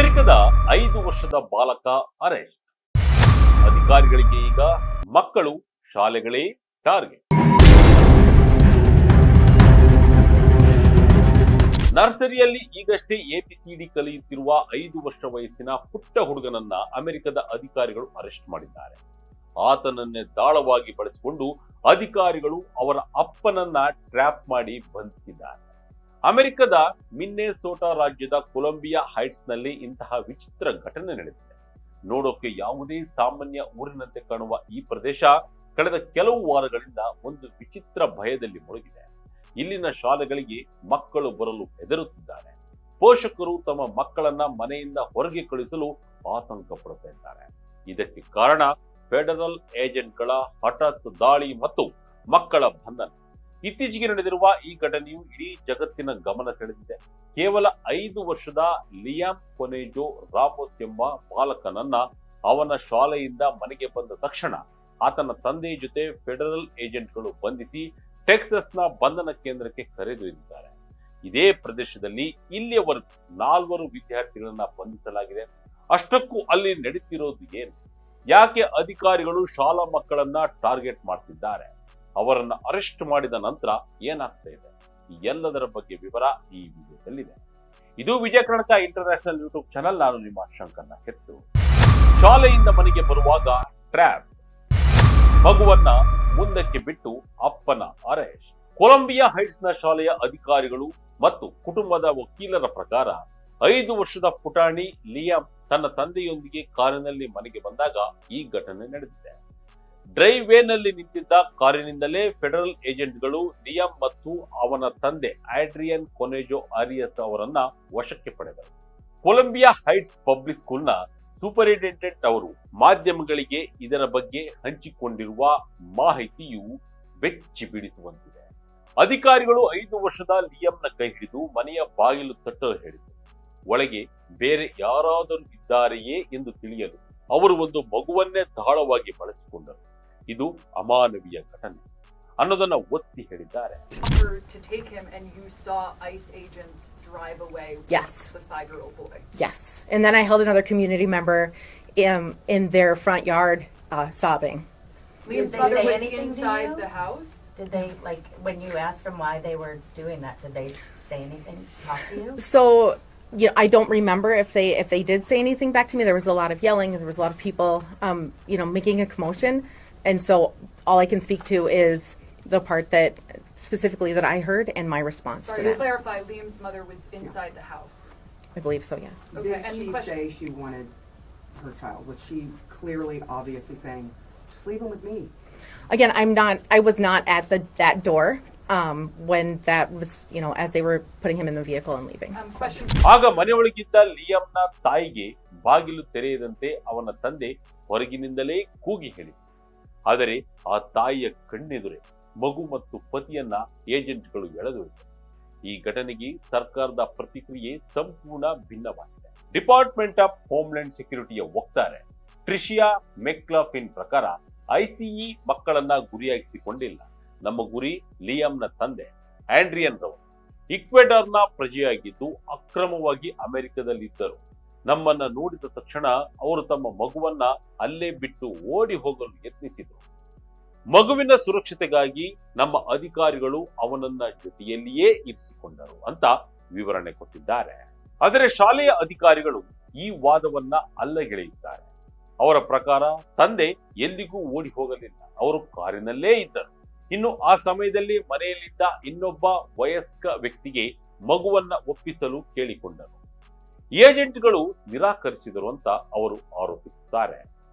ಅಮೆರಿಕದ 5 ವರ್ಷದ ಬಾಲಕ ಅರೆಸ್ಟ್. ಅಧಿಕಾರಿಗಳಿಗೆ ಈಗ ಮಕ್ಕಳು, ಶಾಲೆಗಳೇ ಟಾರ್ಗೆಟ್. ನರ್ಸರಿಯಲ್ಲಿ ಈಗಷ್ಟೇ ಎಬಿಸಿಡಿ ಕಲಿಯುತ್ತಿರುವ 5 ವರ್ಷ ವಯಸ್ಸಿನ ಪುಟ್ಟ ಹುಡುಗನನ್ನ ಅಮೆರಿಕದ ಅಧಿಕಾರಿಗಳು ಅರೆಸ್ಟ್ ಮಾಡಿದ್ದಾರೆ. ಆತನನ್ನೇ ದಾಳವಾಗಿ ಬಳಸಿಕೊಂಡು ಅಧಿಕಾರಿಗಳು ಅವರ ಅಪ್ಪನನ್ನ ಟ್ರ್ಯಾಪ್ ಮಾಡಿ ಬಂಧಿಸಿದ್ದಾರೆ. ಅಮೆರಿಕದ ಮಿನ್ನೆಸೋಟಾ ರಾಜ್ಯದ ಕೊಲಂಬಿಯಾ ಹೈಟ್ಸ್ ನಲ್ಲಿ ಇಂತಹ ವಿಚಿತ್ರ ಘಟನೆ ನಡೆದಿದೆ. ನೋಡೋಕೆ ಯಾವುದೇ ಸಾಮಾನ್ಯ ಊರಿನಂತೆ ಕಾಣುವ ಈ ಪ್ರದೇಶ ಕಳೆದ ಕೆಲವು ವಾರಗಳಿಂದ ಒಂದು ವಿಚಿತ್ರ ಭಯದಲ್ಲಿ ಮುಳುಗಿದೆ. ಇಲ್ಲಿನ ಶಾಲೆಗಳಿಗೆ ಮಕ್ಕಳು ಬರಲು ಹೆದರುತ್ತಿದ್ದಾರೆ. ಪೋಷಕರು ತಮ್ಮ ಮಕ್ಕಳನ್ನ ಮನೆಯಿಂದ ಹೊರಗೆ ಕಳಿಸಲು ಆತಂಕ ಪಡುತ್ತಿದ್ದಾರೆ. ಇದಕ್ಕೆ ಕಾರಣ ಫೆಡರಲ್ ಏಜೆಂಟ್ಗಳ ಹಠಾತ್ ದಾಳಿ ಮತ್ತು ಮಕ್ಕಳ ಬಂಧನ. ಇತ್ತೀಚೆಗೆ ನಡೆದಿರುವ ಈ ಘಟನೆಯು ಇಡೀ ಜಗತ್ತಿನ ಗಮನ ಸೆಳೆದಿದೆ. ಕೇವಲ 5 ವರ್ಷದ ಲಿಯಾಮ್ ಕೊನೆಜೋ ರಾಮೋಸ್ ಎಂಬ ಬಾಲಕನನ್ನ ಅವನ ಶಾಲೆಯಿಂದ ಮನೆಗೆ ಬಂದ ತಕ್ಷಣ ಆತನ ತಂದೆಯ ಜೊತೆ ಫೆಡರಲ್ ಏಜೆಂಟ್ಗಳು ಬಂಧಿಸಿ ಟೆಕ್ಸಸ್ನ ಬಂಧನ ಕೇಂದ್ರಕ್ಕೆ ಕರೆದೊಯ್ದಿದ್ದಾರೆ. ಇದೇ ಪ್ರದೇಶದಲ್ಲಿ ಇಲ್ಲಿಯವರೆಗೂ 4 ವಿದ್ಯಾರ್ಥಿಗಳನ್ನ ಬಂಧಿಸಲಾಗಿದೆ. ಅಷ್ಟಕ್ಕೂ ಅಲ್ಲಿ ನಡೀತಿರೋದು ಏನು? ಯಾಕೆ ಅಧಿಕಾರಿಗಳು ಶಾಲಾ ಮಕ್ಕಳನ್ನ ಟಾರ್ಗೆಟ್ ಮಾಡ್ತಿದ್ದಾರೆ? ಅವರನ್ನ ಅರೆಸ್ಟ್ ಮಾಡಿದ ನಂತರ ಏನಾಗ್ತಾ ಇದೆ? ಈ ಎಲ್ಲದರ ಬಗ್ಗೆ ವಿವರ ಈ ವಿಡಿಯೋದಲ್ಲಿದೆ. ಇದು Vijaya Karnataka international YouTube channel. ನಾನು ನಿಮ್ಮ ಶಂಕರ್ನ ಕೆತ್ತು. ಶಾಲೆಯಿಂದ ಮನೆಗೆ ಬರುವಾಗ ಟ್ರ್ಯಾಪ್, ಮಗುವನ್ನ ಮುಂದಕ್ಕೆ ಬಿಟ್ಟು ಅಪ್ಪನ ಅರೆಸ್ಟ್. ಕೊಲಂಬಿಯಾ ಹೈಟ್ಸ್ ನ ಶಾಲೆಯ ಅಧಿಕಾರಿಗಳು ಮತ್ತು ಕುಟುಂಬದ ವಕೀಲರ ಪ್ರಕಾರ 5 ವರ್ಷದ ಪುಟಾಣಿ ಲಿಯಾಮ್ ತನ್ನ ತಂದೆಯೊಂದಿಗೆ ಕಾರಿನಲ್ಲಿ ಮನೆಗೆ ಬಂದಾಗ ಈ ಘಟನೆ ನಡೆದಿದೆ. ಡ್ರೈವ್ ವೇನಲ್ಲಿ ನಿಂತಿದ್ದ ಕಾರಿನಿಂದಲೇ ಫೆಡರಲ್ ಏಜೆಂಟ್ಗಳು ಲಿಯಾಮ್ ಮತ್ತು ಅವನ ತಂದೆ ಆಡ್ರಿಯನ್ ಕೊನೆಜೋ ಆರಿಯಸ್ ಅವರನ್ನ ವಶಕ್ಕೆ ಪಡೆದರು. ಕೊಲಂಬಿಯಾ ಹೈಟ್ಸ್ ಪಬ್ಲಿಕ್ ಸ್ಕೂಲ್ನ ಸೂಪರಿಂಟೆಂಡೆಂಟ್ ಅವರು ಮಾಧ್ಯಮಗಳಿಗೆ ಇದರ ಬಗ್ಗೆ ಹಂಚಿಕೊಂಡಿರುವ ಮಾಹಿತಿಯು ಬೆಚ್ಚಿ ಬೀಳಿಸುವಂತಿದೆ. ಅಧಿಕಾರಿಗಳು 5 ವರ್ಷದ ಲಿಯಾಮ್ನ ಕೈ ಹಿಡಿದು ಮನೆಯ ಬಾಗಿಲು ತಟ್ಟಲು ಹೇಳಿದರು. ಒಳಗೆ ಬೇರೆ ಯಾರಾದರೂ ಇದ್ದಾರೆಯೇ ಎಂದು ತಿಳಿಯಲು ಅವರು ಒಂದು ಮಗುವನ್ನೇ ದಾಳವಾಗಿ ಬಳಸಿಕೊಂಡರು. ಇದು ಅಮಾನವೀಯ ಘಟನೆ ಅನ್ನೋದನ್ನ ಒತ್ತಿ ಹೇಳಿದ್ದಾರೆ. Yes. Yes. And then I held another community member in their front yard sobbing. Liam's mother was inside the house. Did they, like, when you asked them why they were doing that, did they say anything, talk to you? So, I don't remember if they did say anything back to me. There was a lot of yelling, and there was a lot of people, making a commotion. And so all I can speak to is the part that specifically that I heard and my response to Sorry, that. to clarify, Liam's mother was inside the house. I believe so, yeah. Okay, Did and the she question- say she wanted her child? Was she clearly, obviously saying, just leave him with me? Again, I was not at that door when that was, as they were putting him in the vehicle and leaving. Question. ಆಗ ಮನೆಯೊಳಗಿದ್ದ ಲಿಯಾಮ್ನ ತಾಯಿಗೆ ಬಾಗಿಲು ತೆರೆಯದಂತೆ ಅವನ ತಂದೆ ಹೊರಗಿನಿಂದಲೇ ಕೂಗಿ ಹೇಳಿದರು. ಆದರೆ ಆ ತಾಯಿಯ ಕಣ್ಣೆದುರೇ ಮಗು ಮತ್ತು ಪತಿಯನ್ನ ಏಜೆಂಟ್ಗಳು ಎಳೆದೊಯ್ದರು. ಈ ಘಟನೆಗೆ ಸರ್ಕಾರದ ಪ್ರತಿಕ್ರಿಯೆ ಸಂಪೂರ್ಣ ಭಿನ್ನವಾಗಿದೆ. ಡಿಪಾರ್ಟ್ಮೆಂಟ್ ಆಫ್ ಹೋಮ್ಲ್ಯಾಂಡ್ ಸೆಕ್ಯೂರಿಟಿಯ ವಕ್ತಾರೆ ಟ್ರಿಷಿಯಾ ಮೆಕ್ಲಾಫಿನ್ ಪ್ರಕಾರ ಐಸಿಇ ಮಕ್ಕಳನ್ನ ಗುರಿಯಾಗಿಸಿಕೊಂಡಿಲ್ಲ. ನಮ್ಮ ಗುರಿ ಲಿಯಾಮ್ನ ತಂದೆ ಆಂಡ್ರಿಯನ್ ರವರು. ಈಕ್ವೆಡಾರ್ನ ಪ್ರಜೆಯಾಗಿದ್ದು ಅಕ್ರಮವಾಗಿ ಅಮೆರಿಕದಲ್ಲಿದ್ದರು. ನಮ್ಮನ್ನ ನೋಡಿದ ತಕ್ಷಣ ಅವರು ತಮ್ಮ ಮಗುವನ್ನ ಅಲ್ಲೇ ಬಿಟ್ಟು ಓಡಿ ಹೋಗಲು ಯತ್ನಿಸಿದರು. ಮಗುವಿನ ಸುರಕ್ಷತೆಗಾಗಿ ನಮ್ಮ ಅಧಿಕಾರಿಗಳು ಅವನನ್ನ ಜೊತೆಯಲ್ಲಿಯೇ ಇರಿಸಿಕೊಂಡರು ಅಂತ ವಿವರಣೆ ಕೊಟ್ಟಿದ್ದಾರೆ. ಆದರೆ ಶಾಲೆಯ ಅಧಿಕಾರಿಗಳು ಈ ವಾದವನ್ನ ಅಲ್ಲಗೆಳೆಯುತ್ತಾರೆ. ಅವರ ಪ್ರಕಾರ ತಂದೆ ಎಲ್ಲಿಗೂ ಓಡಿ ಹೋಗಲಿಲ್ಲ, ಅವರು ಕಾರಿನಲ್ಲೇ ಇದ್ದರು. ಇನ್ನು ಆ ಸಮಯದಲ್ಲಿ ಮನೆಯಲ್ಲಿದ್ದ ಇನ್ನೊಬ್ಬ ವಯಸ್ಕ ವ್ಯಕ್ತಿಗೆ ಮಗುವನ್ನ ಒಪ್ಪಿಸಲು ಕೇಳಿಕೊಂಡರು. ಏಜೆಂಟ್ಗಳು ನಿರಾಕರಿಸಿದರು ಅಂತ ಅವರು ಆರೋಪಿಸುತ್ತಾರೆ.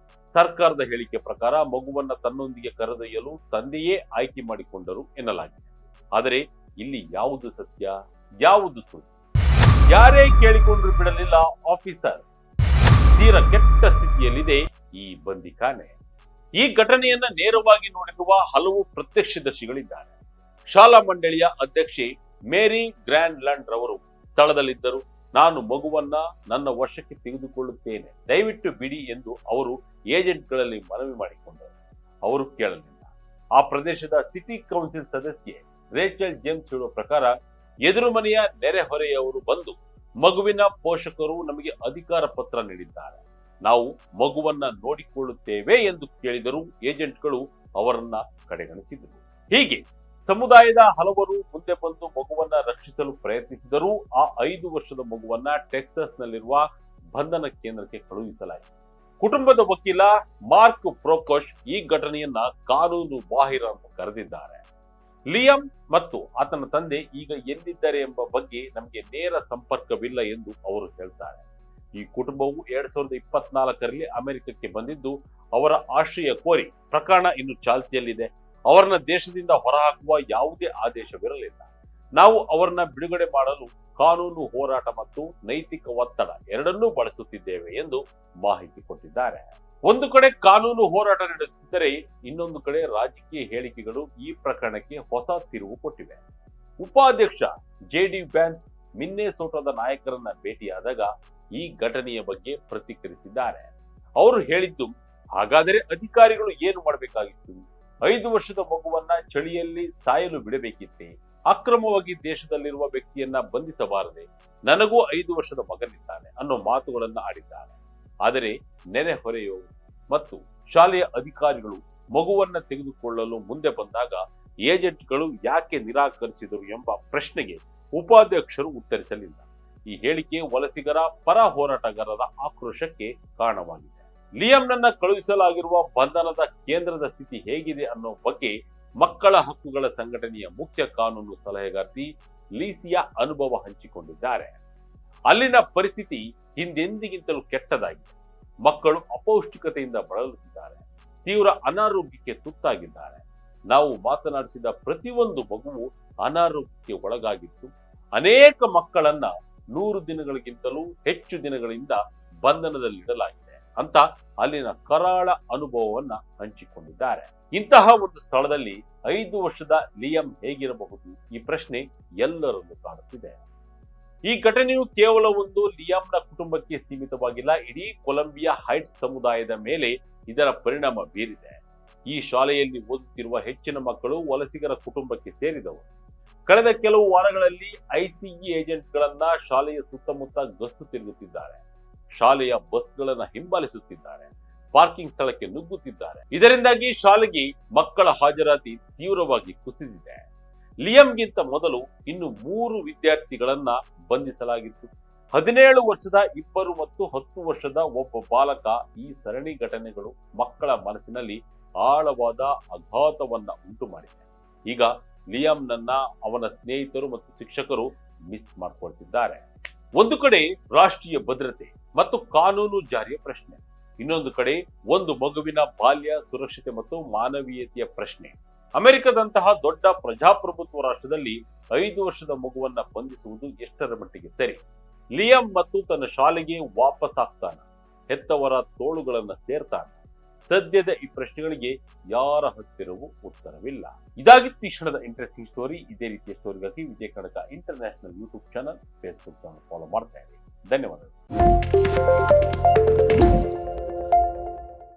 ಸರ್ಕಾರದ ಹೇಳಿಕೆ ಪ್ರಕಾರ ಮಗುವನ್ನ ತನ್ನೊಂದಿಗೆ ಕರೆದೊಯ್ಯಲು ತಂದೆಯೇ ಆಯ್ಕೆ ಮಾಡಿಕೊಂಡರು ಎನ್ನಲಾಗಿದೆ. ಆದರೆ ಇಲ್ಲಿ ಯಾವುದು ಸತ್ಯ, ಯಾವುದು ಸುಳ್ಳು? ಯಾರೇ ಕೇಳಿಕೊಂಡ್ರು ಬಿಡಲಿಲ್ಲ ಆಫೀಸರ್. ತೀರಾ ಕೆಟ್ಟ ಸ್ಥಿತಿಯಲ್ಲಿದೆ ಈ ಬಂದಿಖಾನೆ. ಈ ಘಟನೆಯನ್ನ ನೇರವಾಗಿ ನೋಡಿರುವ ಹಲವು ಪ್ರತ್ಯಕ್ಷದರ್ಶಿಗಳಿದ್ದಾರೆ. ಶಾಲಾ ಮಂಡಳಿಯ ಅಧ್ಯಕ್ಷೆ ಮೇರಿ ಗ್ರ್ಯಾಂಡ್ ಲ್ಯಾಂಡ್ ರವರು ಸ್ಥಳದಲ್ಲಿದ್ದರು. ನಾನು ಮಗುವನ್ನ ನನ್ನ ವಶಕ್ಕೆ ತೆಗೆದುಕೊಳ್ಳುತ್ತೇನೆ, ದಯವಿಟ್ಟು ಬಿಡಿ ಎಂದು ಅವರು ಏಜೆಂಟ್ಗಳಲ್ಲಿ ಮನವಿ ಮಾಡಿಕೊಂಡರು. ಅವರು ಕೇಳಲಿಲ್ಲ. ಆ ಪ್ರದೇಶದ ಸಿಟಿ ಕೌನ್ಸಿಲ್ ಸದಸ್ಯೆ ರೇಚಲ್ ಜೇಮ್ಸ್ ಹೇಳುವ ಪ್ರಕಾರ ಎದುರು ಮನೆಯ ನೆರೆಹೊರೆಯವರು ಬಂದು ಮಗುವಿನ ಪೋಷಕರು ನಮಗೆ ಅಧಿಕಾರ ಪತ್ರ ನೀಡಿದ್ದಾರೆ, ನಾವು ಮಗುವನ್ನ ನೋಡಿಕೊಳ್ಳುತ್ತೇವೆ ಎಂದು ಕೇಳಿದರೂ ಏಜೆಂಟ್ಗಳು ಅವರನ್ನ ಕಡೆಗಣಿಸಿದರು. ಹೀಗೆ ಸಮುದಾಯದ ಹಲವರು ಮುಂದೆ ಬಂದು ಮಗುವನ್ನ ರಕ್ಷಿಸಲು ಪ್ರಯತ್ನಿಸಿದರೂ ಆ 5 ವರ್ಷದ ಮಗುವನ್ನ ಟೆಕ್ಸಾಸ್ನಲ್ಲಿರುವ ಬಂಧನ ಕೇಂದ್ರಕ್ಕೆ ಕಳುಹಿಸಲಾಯಿತು. ಕುಟುಂಬದ ವಕೀಲ ಮಾರ್ಕ್ ಪ್ರೊಕೋಶ್ ಈ ಘಟನೆಯನ್ನ ಕಾನೂನು ಬಾಹಿರ ಅಂತ ಕರೆದಿದ್ದಾರೆ. ಲಿಯಂ ಮತ್ತು ಆತನ ತಂದೆ ಈಗ ಎಲ್ಲಿದ್ದಾರೆ ಎಂಬ ಬಗ್ಗೆ ನಮಗೆ ನೇರ ಸಂಪರ್ಕವಿಲ್ಲ ಎಂದು ಅವರು ಹೇಳ್ತಾರೆ. ಈ ಕುಟುಂಬವು 2024ರಲ್ಲಿ ಅಮೆರಿಕಕ್ಕೆ ಬಂದಿದ್ದು ಅವರ ಆಶ್ರಯ ಕೋರಿ ಪ್ರಕರಣ ಇನ್ನು ಚಾಲ್ತಿಯಲ್ಲಿದೆ. ಅವರನ್ನ ದೇಶದಿಂದ ಹೊರಹಾಕುವ ಯಾವುದೇ ಆದೇಶವಿರಲಿಲ್ಲ. ನಾವು ಅವರನ್ನ ಬಿಡುಗಡೆ ಮಾಡಲು ಕಾನೂನು ಹೋರಾಟ ಮತ್ತು ನೈತಿಕ ಒತ್ತಡ ಎರಡನ್ನೂ ಬಳಸುತ್ತಿದ್ದೇವೆ ಎಂದು ಮಾಹಿತಿ ಕೊಟ್ಟಿದ್ದಾರೆ. ಒಂದು ಕಡೆ ಕಾನೂನು ಹೋರಾಟ ನಡೆಸುತ್ತಿದ್ದರೆ ಇನ್ನೊಂದು ಕಡೆ ರಾಜಕೀಯ ಹೇಳಿಕೆಗಳು ಈ ಪ್ರಕರಣಕ್ಕೆ ಹೊಸ ತಿರುವು ಕೊಟ್ಟಿವೆ. ಉಪಾಧ್ಯಕ್ಷ ಜೆಡಿ ವ್ಯಾನ್ಸ್ ಮಿನ್ನೆಸೋಟಾದ ನಾಯಕರನ್ನ ಭೇಟಿಯಾದಾಗ ಈ ಘಟನೆಯ ಬಗ್ಗೆ ಪ್ರತಿಕ್ರಿಯಿಸಿದ್ದಾರೆ. ಅವರು ಹೇಳಿದ್ದು, ಹಾಗಾದರೆ ಅಧಿಕಾರಿಗಳು ಏನು ಮಾಡಬೇಕಾಗಿತ್ತು? 5 ವರ್ಷದ ಮಗುವನ್ನ ಚಳಿಯಲ್ಲಿ ಸಾಯಲು ಬಿಡಬೇಕಿತ್ತೆ? ಅಕ್ರಮವಾಗಿ ದೇಶದಲ್ಲಿರುವ ವ್ಯಕ್ತಿಯನ್ನ ಬಂಧಿಸಬಾರದೆ? ನನಗೂ 5 ವರ್ಷದ ಮಗನಿದ್ದಾನೆ ಅನ್ನೋ ಮಾತುಗಳನ್ನ ಆಡಿದ್ದಾರೆ. ಆದರೆ ನೆರೆಹೊರೆಯವರು ಮತ್ತು ಶಾಲೆಯ ಅಧಿಕಾರಿಗಳು ಮಗುವನ್ನ ತೆಗೆದುಕೊಳ್ಳಲು ಮುಂದೆ ಬಂದಾಗ ಏಜೆಂಟ್ಗಳು ಯಾಕೆ ನಿರಾಕರಿಸಿದರು ಎಂಬ ಪ್ರಶ್ನೆಗೆ ಉಪಾಧ್ಯಕ್ಷರು ಉತ್ತರಿಸಲಿಲ್ಲ. ಈ ಹೇಳಿಕೆ ವಲಸಿಗರ ಪರ ಹೋರಾಟಗಾರರ ಆಕ್ರೋಶಕ್ಕೆ ಕಾರಣವಾಗಿದೆ. ಲಿಯಂನನ್ನ ಕಳುಹಿಸಲಾಗಿರುವ ಬಂಧನದ ಕೇಂದ್ರದ ಸ್ಥಿತಿ ಹೇಗಿದೆ ಅನ್ನೋ ಬಗ್ಗೆ ಮಕ್ಕಳ ಹಕ್ಕುಗಳ ಸಂಘಟನೆಯ ಮುಖ್ಯ ಕಾನೂನು ಸಲಹೆಗಾರ್ತಿ ಲೀಸಿಯಾ ಅನುಭವ ಹಂಚಿಕೊಂಡಿದ್ದಾರೆ. ಅಲ್ಲಿನ ಪರಿಸ್ಥಿತಿ ಹಿಂದೆಂದಿಗಿಂತಲೂ ಕೆಟ್ಟದಾಗಿದೆ. ಮಕ್ಕಳು ಅಪೌಷ್ಟಿಕತೆಯಿಂದ ಬಳಲುತ್ತಿದ್ದಾರೆ, ತೀವ್ರ ಅನಾರೋಗ್ಯಕ್ಕೆ ತುತ್ತಾಗಿದ್ದಾರೆ. ನಾವು ಮಾತನಾಡಿಸಿದ ಪ್ರತಿಯೊಂದು ಮಗುವು ಅನಾರೋಗ್ಯಕ್ಕೆ ಒಳಗಾಗಿತ್ತು. ಅನೇಕ ಮಕ್ಕಳನ್ನ 100 ದಿನಗಳಿಗಿಂತಲೂ ಹೆಚ್ಚು ದಿನಗಳಿಂದ ಬಂಧನದಲ್ಲಿಡಲಾಗಿದೆ ಅಂತ ಅಲ್ಲಿನ ಕರಾಳ ಅನುಭವವನ್ನ ಹಂಚಿಕೊಂಡಿದ್ದಾರೆ. ಇಂತಹ ಒಂದು ಸ್ಥಳದಲ್ಲಿ 5 ವರ್ಷದ ಲಿಯಂ ಹೇಗಿರಬಹುದು? ಈ ಪ್ರಶ್ನೆ ಎಲ್ಲರಲ್ಲೂ ಕಾಡುತ್ತಿದೆ. ಈ ಘಟನೆಯು ಕೇವಲ ಒಂದು ಲಿಯಂನ ಕುಟುಂಬಕ್ಕೆ ಸೀಮಿತವಾಗಿಲ್ಲ, ಇಡೀ ಕೊಲಂಬಿಯಾ ಹೈಟ್ಸ್ ಸಮುದಾಯದ ಮೇಲೆ ಇದರ ಪರಿಣಾಮ ಬೀರಿದೆ. ಈ ಶಾಲೆಯಲ್ಲಿ ಓದುತ್ತಿರುವ ಹೆಚ್ಚಿನ ಮಕ್ಕಳು ವಲಸಿಗರ ಕುಟುಂಬಕ್ಕೆ ಸೇರಿದವರು. ಕಳೆದ ಕೆಲವು ವಾರಗಳಲ್ಲಿ ಐಸಿಇ ಏಜೆಂಟ್ಗಳನ್ನ ಶಾಲೆಯ ಸುತ್ತಮುತ್ತ ಗಸ್ತು ತಿರುಗುತ್ತಿದ್ದಾರೆ, ಶಾಲೆಯ ಬಸ್ಗಳನ್ನ ಹಿಂಬಾಲಿಸುತ್ತಿದ್ದಾರೆ, ಪಾರ್ಕಿಂಗ್ ಸ್ಥಳಕ್ಕೆ ನುಗ್ಗುತ್ತಿದ್ದಾರೆ. ಇದರಿಂದಾಗಿ ಶಾಲೆಗೆ ಮಕ್ಕಳ ಹಾಜರಾತಿ ತೀವ್ರವಾಗಿ ಕುಸಿದಿದೆ. ಲಿಯಂಗಿಂತ ಮೊದಲು ಇನ್ನು 3 ವಿದ್ಯಾರ್ಥಿಗಳನ್ನ ಬಂಧಿಸಲಾಗಿತ್ತು. 17 ವರ್ಷದ 2 ಮತ್ತು 10 ವರ್ಷದ ಒಬ್ಬ ಬಾಲಕ. ಈ ಸರಣಿ ಘಟನೆಗಳು ಮಕ್ಕಳ ಮನಸ್ಸಿನಲ್ಲಿ ಆಳವಾದ ಆಘಾತವನ್ನ ಉಂಟು ಮಾಡಿದೆ. ಈಗ ಲಿಯಂನನ್ನ ಅವನ ಸ್ನೇಹಿತರು ಮತ್ತು ಶಿಕ್ಷಕರು ಮಿಸ್ ಮಾಡ್ಕೊಳ್ತಿದ್ದಾರೆ. ಒಂದು ಕಡೆ ರಾಷ್ಟ್ರೀಯ ಭದ್ರತೆ ಮತ್ತು ಕಾನೂನು ಜಾರಿಯ ಪ್ರಶ್ನೆ, ಇನ್ನೊಂದು ಕಡೆ ಒಂದು ಮಗುವಿನ ಬಾಲ್ಯ ಸುರಕ್ಷತೆ ಮತ್ತು ಮಾನವೀಯತೆಯ ಪ್ರಶ್ನೆ. ಅಮೆರಿಕದಂತಹ ದೊಡ್ಡ ಪ್ರಜಾಪ್ರಭುತ್ವ ರಾಷ್ಟ್ರದಲ್ಲಿ 5 ವರ್ಷದ ಮಗುವನ್ನ ಬಂಧಿಸುವುದು ಎಷ್ಟರ ಮಟ್ಟಿಗೆ ಸರಿ? ಲಿಯಂ ಮತ್ತು ತನ್ನ ಶಾಲೆಗೆ ವಾಪಸ್ ಆಗ್ತಾನ? ಹೆತ್ತವರ ತೋಳುಗಳನ್ನ ಸೇರ್ತಾನ? ಸದ್ಯದ ಈ ಪ್ರಶ್ನೆಗಳಿಗೆ ಯಾರ ಹತ್ತಿರವೂ ಉತ್ತರವಿಲ್ಲ. ಇದಾಗಿತ್ತು ಈ ಕ್ಷಣದ ಇಂಟ್ರೆಸ್ಟಿಂಗ್ ಸ್ಟೋರಿ. ಇದೇ ರೀತಿಯ ಸ್ಟೋರಿಗಾಗಿ Vijaya Kanaka international YouTube channel, Facebook channel follow ಮಾಡ್ತಾ ಇರಿ. ಧನ್ಯವಾದಗಳು.